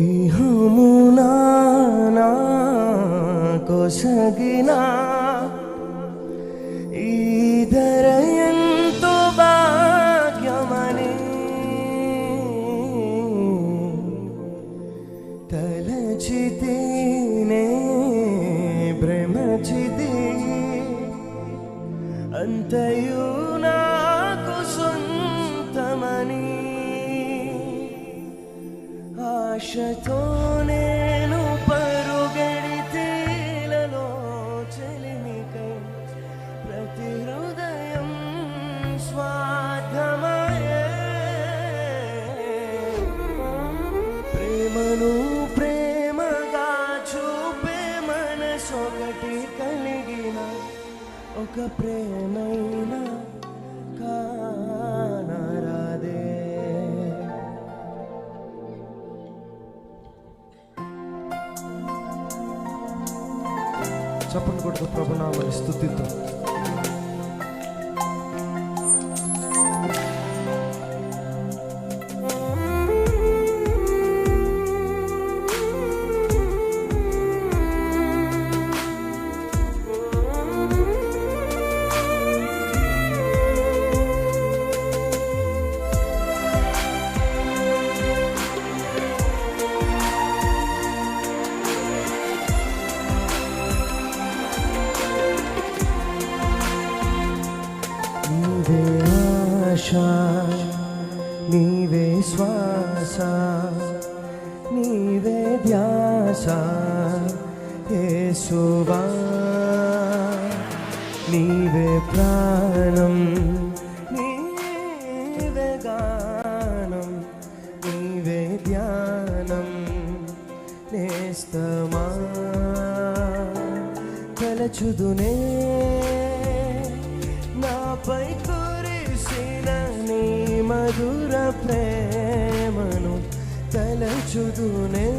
ఇహమునా కొసగినా ఈ ధరయంతో భాగ్యమని తలచితేనే భ్రమచితి అంతయు నాకు సొంతమని ఆశతో నేను పరుగెడితేలలో చెలిమికై ప్రతి హృదయం స్వార్థమయే ప్రేమను ప్రేమగా చూపే మనసొకటి కలిగిన ఒక ప్రేమైనా కానరాదే. చప్పట్లు కొడుతూ ప్రభునామని స్తుతిద్దాం. నీవే ఆశ, నీవే శ్వాస, నీవే ధ్యాస యేసువా, నీవే ప్రాణం, నీవే గానం, నీవే ధ్యానం నేస్తమా తలచుదునే నాపై కురిసిన నీ మధుర ప్రేమను తలచుదునే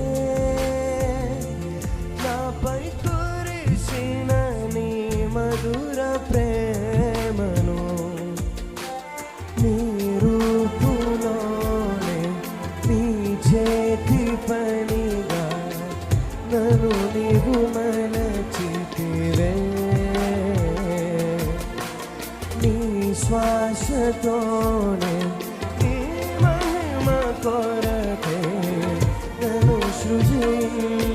నాపై కురిసిన నీ మధుర ప్రేమను నీ రూపులోనే నీ చేతి పనిగా నన్ను నీవు మలచితివే శ్వాసతోనే నీ మహిమ కొరకే నన్ను సృజించితివే